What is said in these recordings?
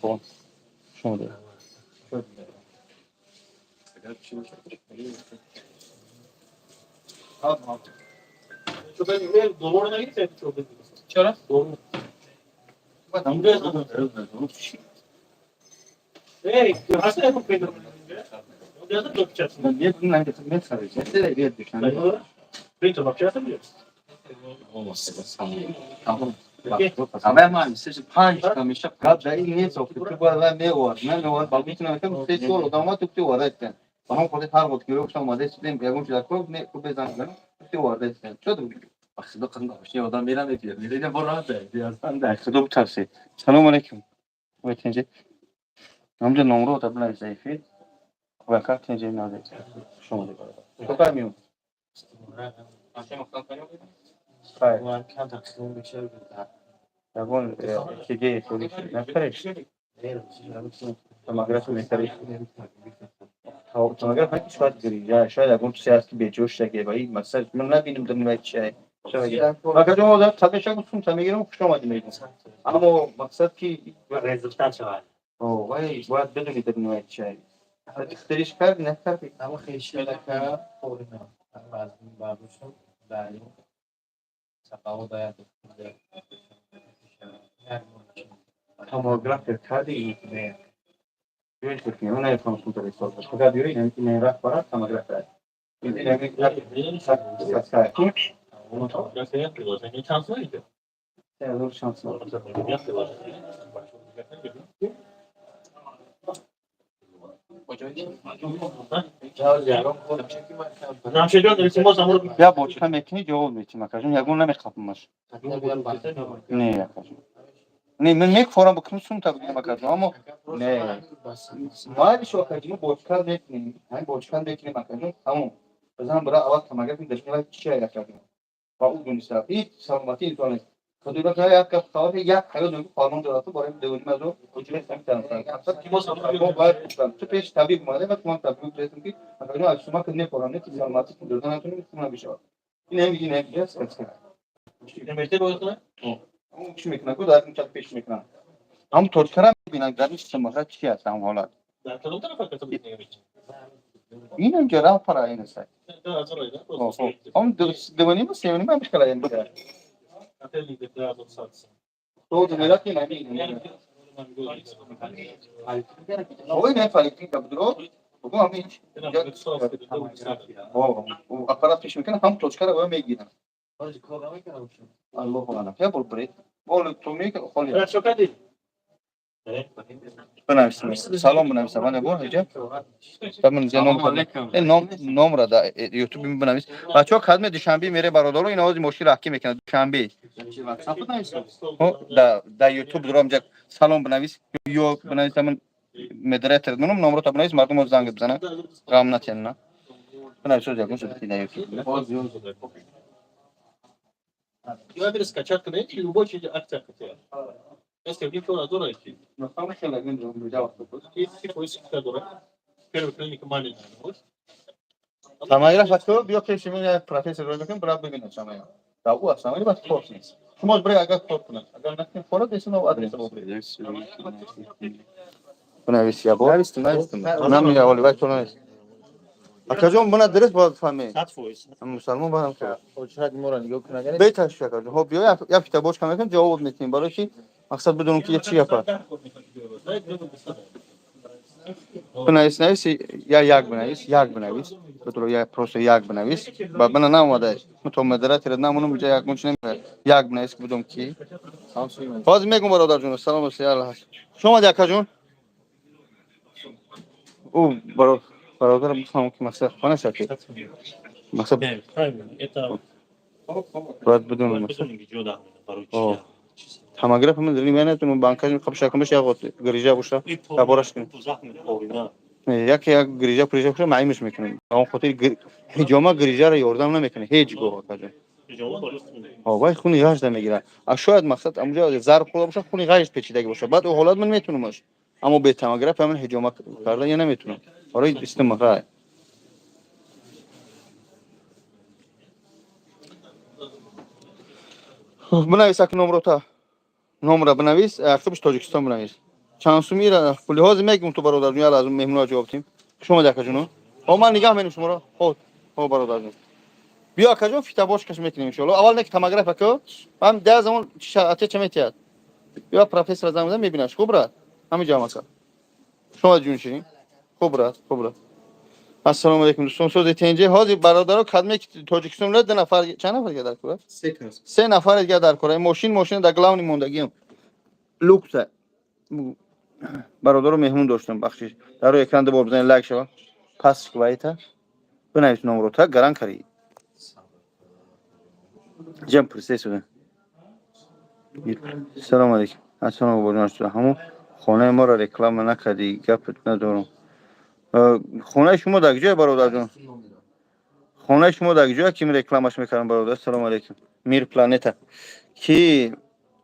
خب شما ده. تو به دوباره نگید چرا؟ Ey, hasta yapıp koydum. Orada da yapacaksın. Niye bunun arkasını saracağız? Nereye bir düşen? Peki, bakacaksın diyor. Tamam. Ama hemen siz panç kamışa kadar iyi soktu. Bu arada ne var? Ne var? Balbisine bakın. Siz solo dama tuttu var etten. Bana kodu her vakit görüyor. Şu anda sizin bir gün çıkıyor. Ne kubezan tuttu var etten. Çok aslında kanka bir şey adam veren ediyor. Nereye boran da diyorsan da. Kudu tavsiye. Selamun aleyküm. Vetince. Amca numara da bana zayıfı. Vakat tencerenin adeti. Şunu da böyle. Kokar mıyım? Aşağı maktan kanıyor muyum? Hayır. Bu arkan taksinin bir şey var. Yagon kege solution. Ne fresh. Tomografi metari. Tomografi hangi şuat giri? Ya şöyle yagon siyasi bir coş şeke bayi. Mesela ben ne bileyim de ne şey. Şöyle. Bakacağım o da tabii şakı sun tabii girelim kuşamadım neydi. Ama o maksat ki Rezultat var. o vay bu ad bedeli de ne şey. İsteriş kar ne kar? Ama خیشتلکه پولینا وزن برداشتم دلیل سقاو باید Tomografi kadi ne? Yönet etmiyor. Ona yapalım kontrol sordu. Fakat diyor yani ne raf var tomografi. Şimdi ne saksı. Onu tomografi yapıyorlar. Senin şansın neydi? Evet, doğru şansın. Yapıyorlar. Nam şey diyor, neyse o zaman Ya boçka mekini cevol meçim akacım. Ya gunna mek kapılmaz. Ne yakacım? Ne mek foran bakım sun tabii ki bakacım ama ne? Mali şu akacımı boçka mekini. Hani boçka mekini bakacım. Tamam. O zaman bırak avat tamamen deşmeler kişiye yakacım. Ba u gün ise hiç savunmatı insanı. Kadıyla kaya yak kap kavga ya kaya dönüp parmağını dağıtıp oraya devirmez o. Ucuna sen tanısan. Aslında kim o zaman bu var. Tüpeş tabii bu madde bakmam tabii bu resim ki. Akacım açmak ne foran ne ki savunmatı ki dörden atını bir şey var. Yine bir sıkıntı. Demekte boyutuna. Ama kişi mekana kadar çok peş mekana. Am torçara bina garniş samara çiğ asam hola. Zaten o tarafa katılıyor demek. Yine jara para yine say. Daha sonra da. Am devani mi sevani mi müşkala yani. Atölye de biraz olsatsın. To merak ki nahi. O ne farkı kapdro. Bu am hiç. O aparat peş mekana ham torçara ve megina. Allahu alem. Ya bol bre. Bol tumik kholi. Evet, çok hadi. Benavisem. Salom benavisem. Bana bu hocam. Tamam نمره da YouTube mi benavis. Çok hazme düşenbi mere barodolo این آواز مشکل حکی میکنه düşenbi. Da YouTube durumcak salon benavis. Yo benavis tamam moderator bunun numara ta benavis mardum zang bzana. Gamnat yanına. Benavis olacak mı da YouTube. Я беру скачать на эти любой через акция хотел. Если в них тоже дорого. No tam się lepiej działo. И поиск дорого. Первый клиник маленький. Tamamıyla faktör biyo keşimin ya profesör olmakın bırak bir gün açamaya. Da bu aslında bak korksunuz. Şumuz buraya agak korktunuz. Agar nakil fora desin o adresi bu. Buna bir şey bu. Nam ya oli bak sonra. Akacağım buna adres bu fami. Müslüman bana ko. Oçak moran yok ne gerek? Bey taş yakar. Hobi ya pita boş kamerken cevap metin. Baro ki maksat bedonun ki çi yapar. Benavis ya yag benavis. Betul ya prosto yag benavis. Bana nam vada. Mutom moderator namunun müce yag munçne yag benavis bedom ki. Faz megum barodar jun. Selam olsun ya Allah. Şoma yakacağım. O barodar bu famki maksat. Bana şakir. Maksat. Evet, aynen. Eta. Rahat bedon maksat. O. Tamamıyla falan dedim ben ettim bankacı kapışa kapış ya got gireceği boşa ya boraşkın ya ki ya gireceği boşa maymış mekanı ama hotel hicama gireceği yordamla mekanı hiç go bakacı ha vay khuni yaş da megira aşağıd maksat amca zar khola boşa khuni gaş peçidagi boşa bad o holad men metunumش ama be tamamıyla falan hicama karda yana metunum orayı istemara buna isak numara بنویس اخطبش تاجیکستان بنویس شانسو میره لحاظ میگم تو برادر جون لازم مهمونا جواب تیم شما دکا جونو من نگاه میکنم شما رو خب برادر جون بیا کجا فیتا باش کش میکنیم ان شاء الله اول نک تماگراف کو هم ده زمان شاته چه میتیاد بیا پروفسور زمان میبینش خوب را همین جا ماسا شما جون شین خوب را السلام علیکم دوستان سوز تنجه حاضر برادرها خدمت تاجیکستان له 2 نفر چند نفر در کره 3 نفر دیگه در کره ماشین در گلاونی موندگیم لوکس برادر رو مهمون داشتم بخشش در روی اکران دو بزنید لایک شو پاس کوایتا بنویس نمره تا گران کاری جم پروسس شده سلام علیکم السلام علیکم همون خانه ما را رکلام نکردی گپت ندارم خانه شما در کجای برادر جان خانه شما در کجای که رکلامش میکردم برادر سلام علیکم میر پلانتا کی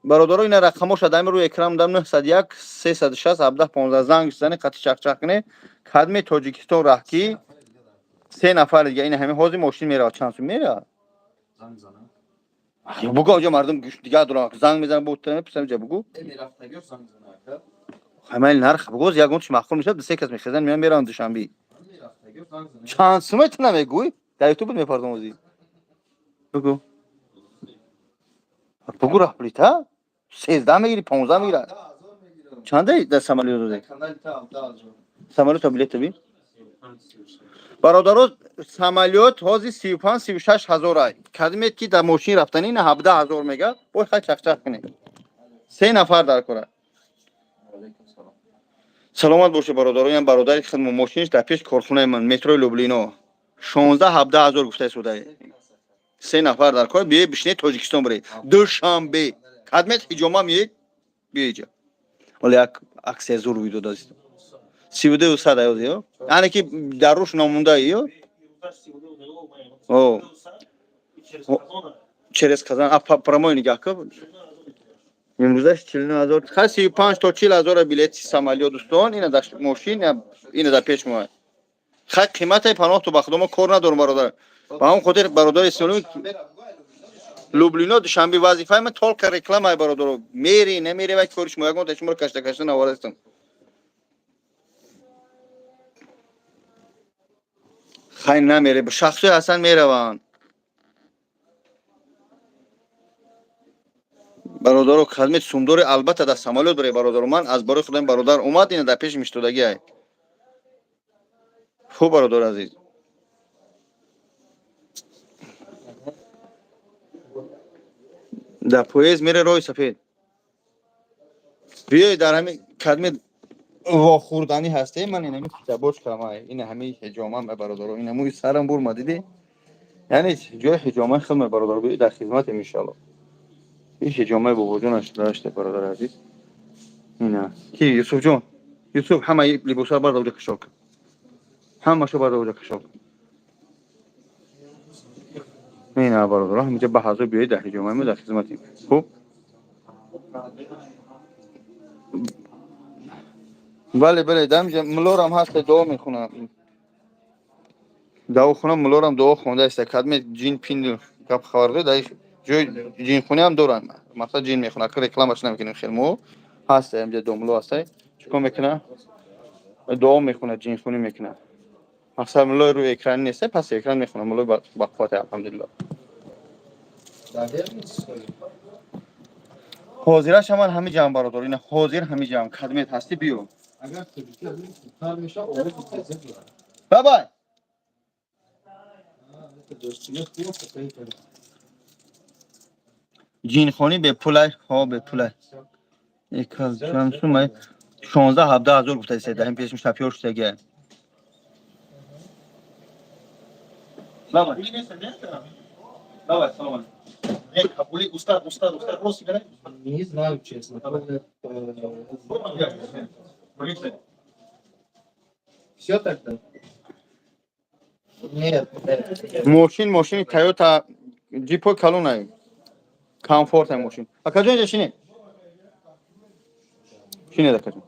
برادر اینا رقمش دایم روی اکرام دم 901 360 17 15 زنگ زنه قطع چق کنه خدمت تاجیکستان راهکی 3 نفر دیگه این همه حاضر ماشین میره چند سو میره زنگ زنه بگو آجا مردم گوش دیگه دارن زنگ میزنن بوتن پسر جا بگو میرفتگی زنگ زنه همه نرخ بگو یگونش مخول میشه سه کس میخزن میان میرن دوشنبه چند سو میتونه میگوی در یوتیوب میپردم ازی بگو بگو راه پلیتا 13 میگیری 15 میگیری چنده در سمالیو داده سمالیو بلیت بی برادرو سمالیوت حاضی 35 36 هزار ای کدمت کی در ماشین رفتنی نه 17 هزار میگه بو خیلی چخ کنه 3 نفر در کره سلامت باشه برادرو این برادر خدمت ماشینش در پیش کارخونه من مترو لوبلینو 16 17 هزار گفته شده 3 نفر در کره بیه بشینه تاجیکستان بره دوشنبه کدمت حجامه میید بیجا ولی عکس زور ویدیو داشت 32 ساعت ایو یعنی که در روش نمونده ایو او через казан прямой нигах ка имрӯзаш 49000 хаси 5 то 40000 билети самолёт дӯстон ина даш мошин ина да пеш мо хай қиматай паноҳ то ба худо мо кор надорум бародар ба ҳам хотир бародари исмоилов лублино душанбе вазифаи ман толка рекламаи бародаро мери намери ва кориш мо ягон та шумо кашта наварастам хай намери ба шахсои ҳасан мераванд برادر خدمت سومدار البته در سمالوت برای برادر من از برای خودم برادر اومد اینه در پیش میشتودگی ای خوب برادر عزیز در پویز میره روی سفید بیای در همین خدمت واخوردنی هسته من اینمی کتابش کردم این همه حجامه برادر این همه سرم بر مدیدی یعنی جای حجامه خدمت برادر بیای در خدمت ان شاء الله این حجامه با وجودش داشته برادر عزیز اینا کی یوسف جون یوسف همه لباسا برادر وجه کشاک همه شو برادر وجه کشاک اینا برادر همینجا به حاضر بیاید در حجامه ما در خدمتیم خوب بله دم ملورم هست دعا میخونم دعا خونم ملورم دعا خونده است خدمت جین پین گپ خبر ده جای جین خونه هم دارن مثلا جین میخونه که رکلامش نمیکنیم خیلی مو هست اینجا دوملو هست چیکار میکنه دعا میخونه جین خونی میکنه مثلا ملو روی اکران نیست پس اکران میخونه ملو با فاتحه الحمدلله حاضرش هم همه جمع برادر اینا حاضر همه جمع خدمت هستی بیو اگر کار میشه اول بابا جین خونی به پول ها به پول اکال شمسو ما 16 17 هزار گفته سه دهیم پیش میشه پیور شده بابا بابا سلام Были устав просто играть? Не знаю, честно. Все тогда? Нет. Машин Toyota Jeep колонна. Комфорт машин. А как же шине? Шине да кажу.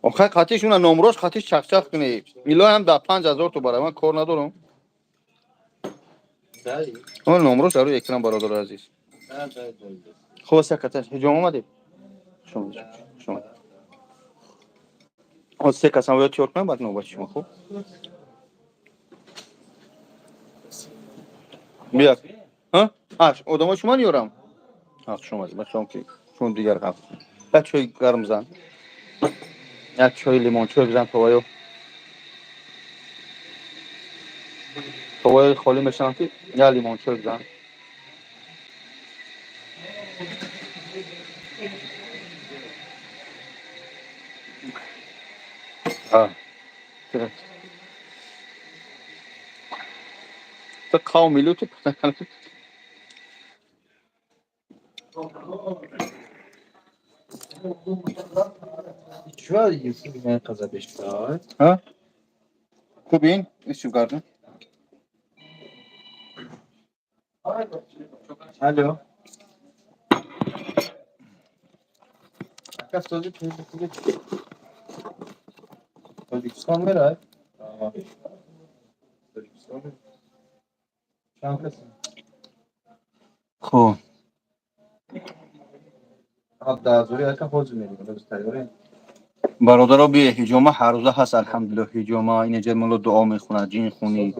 آخه خطیشون نمروش خطیش چخ کنه ایلا هم در 5000 تو برای من کار ندارم اون نمروش رو اکرام برادر عزیز خب سکتر هجوم اومدی شما از سه کس هم باید چهار کنم بعد نوبت شما. خوب بیا ها آدم شما نیارم شما بچه‌ام که چون دیگر قبل بعد چای گرم زن یک چای لیمون چای بزن توای خالی میشن که یا لیمون چای بزن درست تو کاو میلو تو Şu yiyorsun bir tane kaza 5 saat. ها خوبین ایشو کردن Alo. Kaç sözü teyze Özbekistan ver ay. Tamam. Özbekistan ver. Şankasın. خب Hatta azuri arka poz veriyor. Özbekistan. برادرها بیا هجوما هر روزه هست الحمدلله هجوما این جمله دعا میخونه جین خونی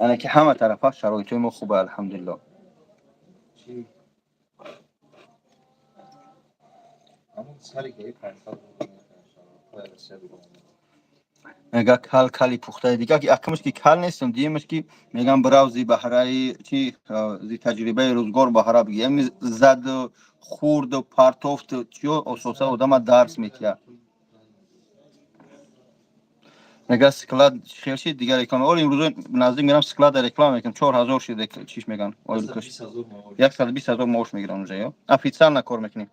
یعنی که همه طرفا شرایط ما خوبه الحمدلله Ama sarı gelip kaysal. میگه کل کلی پخته دیگه که اکمش که کل نیستم دیمش که میگم براو زی بهرای چی زی تجربه روزگار بهره بگیم زد و خورد و پرتوفت چیو اساسا آدم درس میکرد میگه سکلاد خیلی دیگه ریکلام اول امروز نزدیک میرم سکلاد ریکلام میکنم 4000 شده چیش میگن اول کش 120,000 معاش میگیرن اونجا یا افیتسال نکار میکنی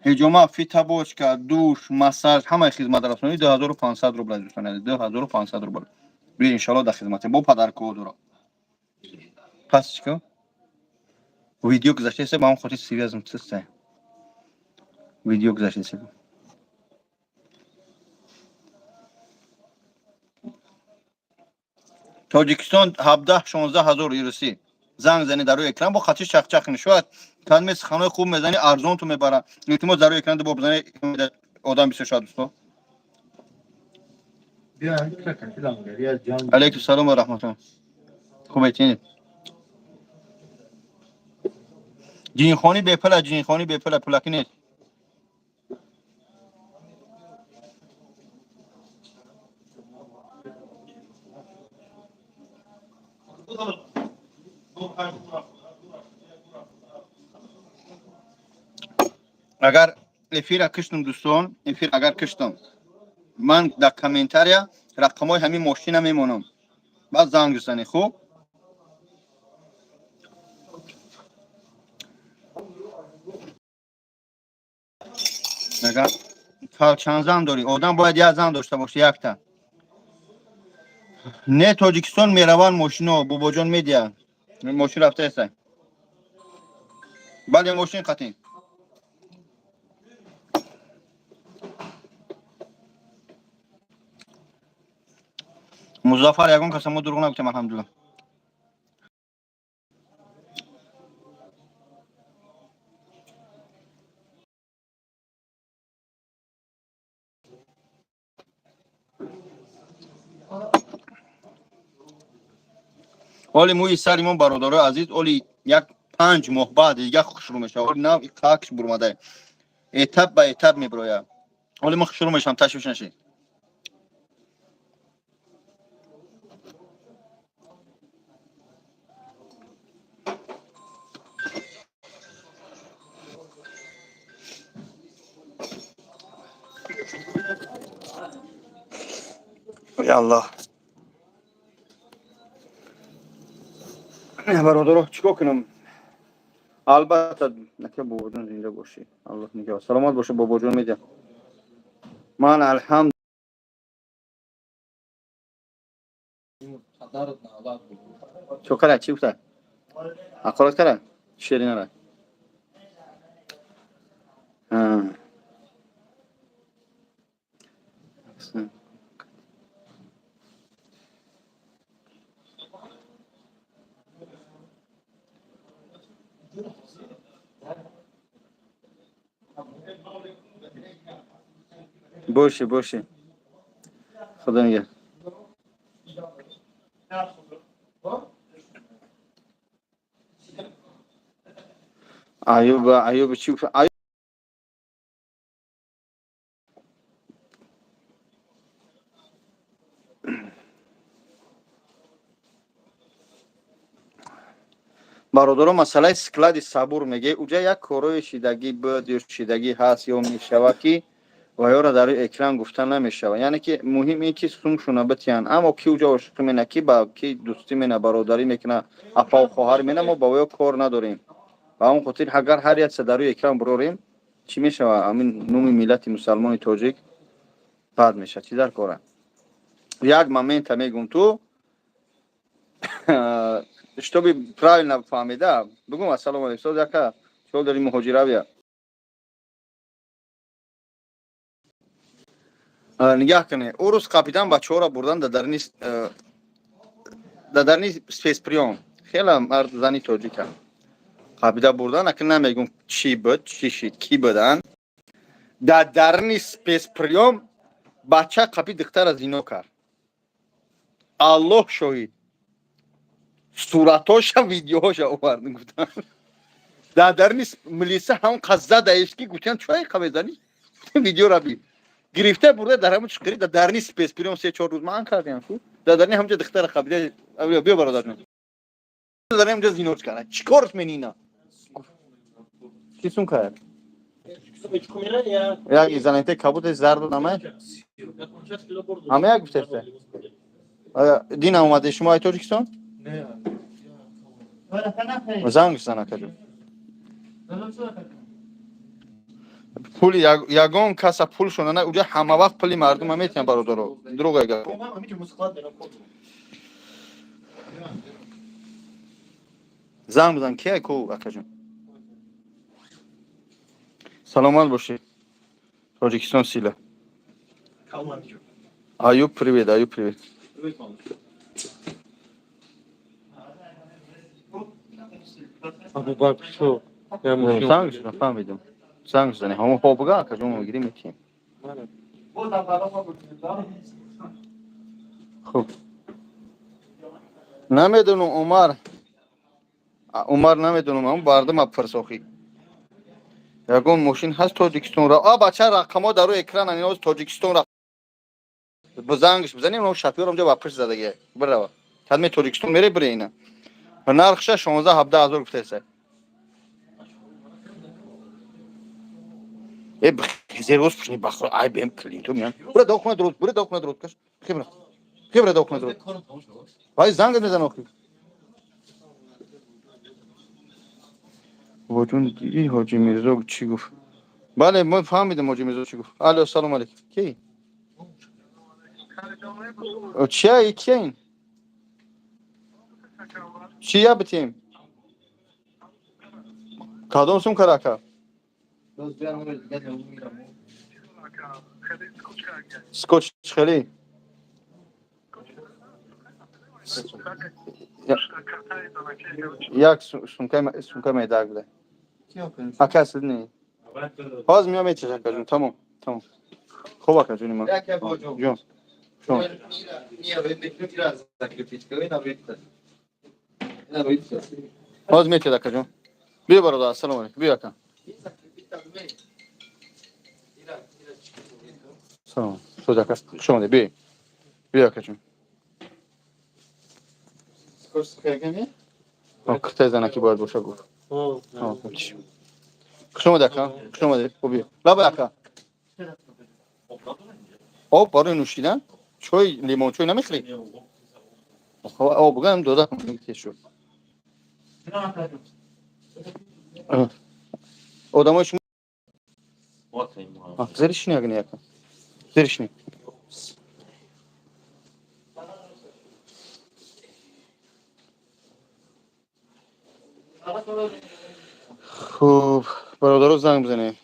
هجوما فیتا بوچکا دوش مساج همه خدمت رسانی 2500 روبل دوستان 2500 روبل بیا ان شاء الله در خدمت با پدر کودرا پس چیکار ویدیو گذاشته سه با هم خودی سی ازم سه ویدیو گذاشته سه تاجیکستان 17 16000 یوروسی زنگ زنی در روی اکران با خطی چخ نشود کلمه سخنای خوب میزنی ارزون تو میبره اعتماد در روی اکران دو بزنی آدم 26 دوستو Bir an bir dakika falan gel. Ya can. علیکم السلام و رحمت الله خوبیتین جین خانی به پلا پلاکی نیست اگر افیر کشتم دوستان افیر اگر کشتم من در کامنتاریا رقمای همین ماشین میمونم بعد زنگ بزنی خوب اگر تا چند زن داری آدم باید یک زن داشته باشه یک تا نه تاجیکستان میروان ماشینا بابا جان میدیا ماشین رفته است بله ماشین قطعی مظفر یگان قسم دروغ نگفتم الحمدلله اولی موی سریمون برادر عزیز اولی یک 5 ماه بعد دیگه شروع میشه اولی نه خاکش برماده اتاب به اتاب میبرویا اولی ما شروع میشم تشویش نشی یا الله برادر چیکار کنم البته نکه بابا جان زنده باشی الله نگه سلامت باشه بابا جان میده من الحمد چوکر چی بوده اقرار کرد شیرین را باشه خدا نگه. ایوب چی گفت؟ برادران مسئله سکلاد صبور میگه اونجا یک کارای شیدگی بود یا شیدگی هست یا میشوه که و یا را در اکران گفتن نمیشوه، یعنی که مهم اینه که سومشون بتیان، اما کی اونجا عاشق مینه کی با کی دوستی مینه برادری میکنه اپا و خواهر مینه ما با ویا کار نداریم. و اون خاطر اگر هر یک در اکران بروریم چی میشوه؟ همین نوم ملت مسلمان تاجیک بد میشه. چی در کاره یک момент میگم تو чтобы правильно фамида бигум ассалому алейкум яка чол дарим муҳоҷиравия нигоҳ кунед ӯ рӯз капитан бачаҳоро бурдан дадарни спецприём хела мард зани тоҷика капита бурдан аки намегум чӣ буд чӣ шид ки буданд дадарни спецприём бача капи духтара зино кард. аллоҳ шоҳид суратоша видеоҳоша овардин гуфтан дадарни милиса ҳам қазза даишки гуфтан чое қамезани видеора би гирифта бурда дар ҳамун чиқири дадарни спецприём 3-4 рӯз маън кардем шу дадарни ҳамҷа духтара қабида биё бародарҷон дадарни ҳамҷа зино кардам чӣ корш менина чӣ сум кард як изанайте кабуте зарду намай ҳама як гуфтафта дин омаде шумо ай тоҷикистон занг занакаҷо пули ягон каса пул шонана уҷа ҳама вақт пули мардума метиҳан бародаро дурӯғ гап занг бизан ки ку акаҷон саломат бошед тоҷикистон сила аюб привет занг нафаҳмидам занг зане ҳама ҳобга акаҷон мегирӣ метиҳем хуб намедонам умар намедонам ам бардама пирсохӣ ягон мошин ҳаст тоҷикистонро бача рақамо дар рӯи экрана ниёз тоҷикистонро зангш бизанем но шафёр онҷа ба пишт задаги бирава кадме тоҷикистон мере бире ина нархша 16-17 ҳазор гуфтаеса зерос пушни бахро айбем клинту миан бура дохна друд каш хибра дохна друд вай занг мезан охи воҷун ди ҳоҷи мирзо чӣ гуфт бале мо фаҳмидем ҳоҷи мирзо чӣ гуфт алло ассалому алейкум ки чия кияин чия битем кадом сум карака скотч хели як сумка медаг буда ака сидни ҳозир миём метиша акаҷон тамом хуб акаҷони ман ҷон ҳозир метиҳад акаҷон биё бародар ассалому алейкум биё ака салом сӯдака хушомадед биё акаҷон киртай занаки бояд боша гуфт хушомадед ака хушомадед биё лаба ака об барои нӯшидан чой лимончой намехӯрӣ обгам дода шуд одамои шумо зеришни агни ака зеришни хуб бародаро занг бизане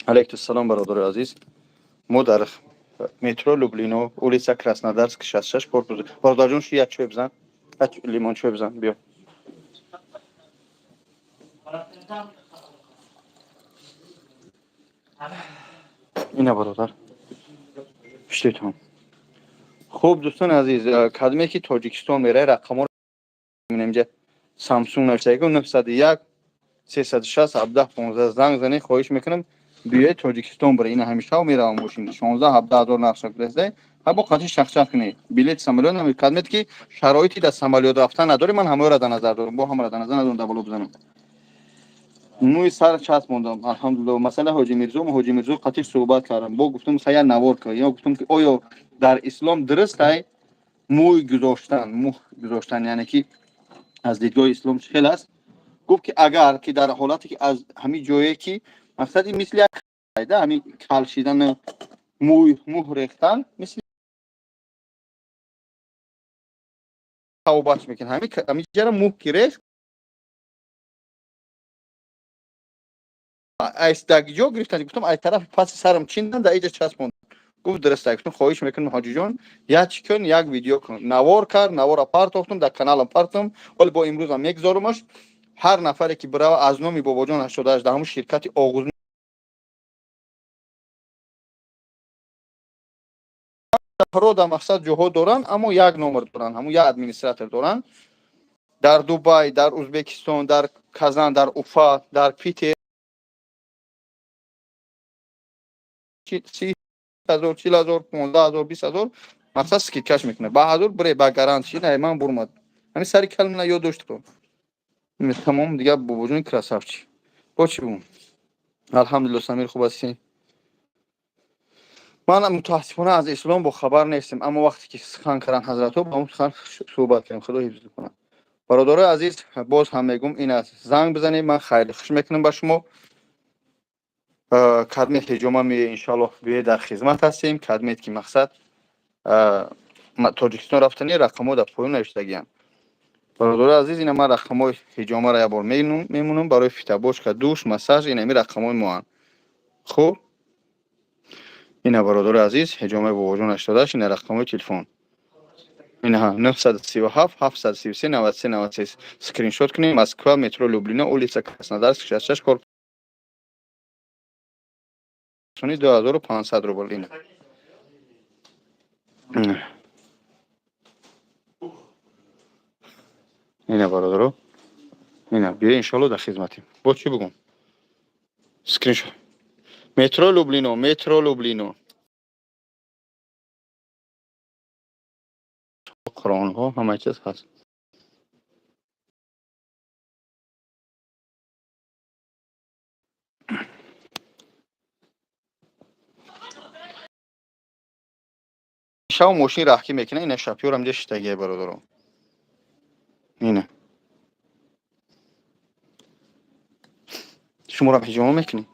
алейкум салом бародарои азиз мо дар метро люблино улица краснодарск 66 корпус бародарҷон шу як чой бизан як лимончой бизан биё اینا برادر شتیتون. خوب دوستان عزیز، کدومی که تاجیکستان میره رقم رو میبینیم اینجا. سامسونگ نوشته 901 360 17 15 زنگ زنی. خواهش میکنم بیاید تاجیکستان بره. این همیشه میره ماشین 16 17 هزار نقشه برسه. با خاطر شخصا کنی بلیط سامولون هم کدومی که شرایطی در سامولون رفتن نداری. من همه را در نظر دارم، با همه را در نظر ندارم دبلو بزنم. نوی سر چسب موندم الحمدلله. مثلا حاجی میرزا قطعی صحبت کردم با گفتم خیلی نوار که یا گفتم که آیا در اسلام درست است موی گذاشتن یعنی که از دیدگاه اسلام چه است؟ گفت که اگر که در حالتی که از همین جایی که مقصد مثل یک قاعده همین کلشیدن مو ریختن مثل توبات میکنه همین جرا مو گرفت ایستگیجو گرفتن. گفتم ای طرف پس سرم چیندن در اینجا چسبوند. گفت درسته. گفتم خواهش میکنم حاجی جان یک کن یک ویدیو کن. نوار کرد، نوار اپارت افتم در کانالم پارتم. ولی با امروز هم میگذارمش. هر نفری که برای از نام بابا جان 88 همون شرکت آغوز پرو در مقصد جوها دارن، اما یک نمبر دارن، همون یک ادمنستراتور دارن در دبی، در ازبکستان، در کازان، در اوفا، در پیتر 30,000 40,000 15,000 20,000 مقصد سکی کش میکنه. بهادر بره با گارانتی نه من برمد. همین سری کلمه یاد داشت تو تمام دیگه بابا جون کراسافچی باچی بون. الحمدلله سمیر خوب هستی. من متاسفانه از اسلام با خبر نیستم، اما وقتی که سخن کردن حضرت با اون سخن صحبت کردیم. خدا حفظ کنه. برادر عزیز باز هم میگم این است زنگ بزنید. من خیلی خوش میکنم با شما. کدمت هجومه می انشالله بیه در خدمت هستیم. کدمت که مقصد تاجیکستان رفتنی رقم‌ها در پایین نوشتگیان. برادر عزیز اینا من رقم‌های هجومه را یه بار میمونم برای فیتابوش که دوش مساج اینا می رقم‌های ما. خب اینا برادر عزیز هجومه با وجون 88 این رقم‌های تلفن. اینها 937 733 93 93 اسکرین شات کنیم. مسکو مترو لوبلینا اولیسا کراسنودارسک 66 کورپوس 2500 روبل. اینا برادرو اینا بیا انشالله در خدمتیم. با چی بگم اسکرین شات مترو لوبلینو قرآن ها همه چیز هست. شاو ماشین راهکی میکنه. اینا شاپیور هم دیش تگیه برادرو. اینا شما را هجوم میکنی.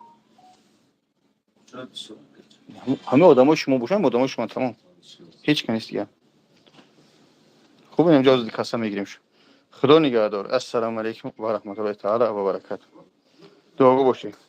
همه آدمای شما باشن آدمای شما تمام هیچ کنیست دیگه. خوب اینجا از قسم میگیریم. خدا نگهدار. السلام علیکم و رحمت الله تعالی و برکاته. دعا باشید.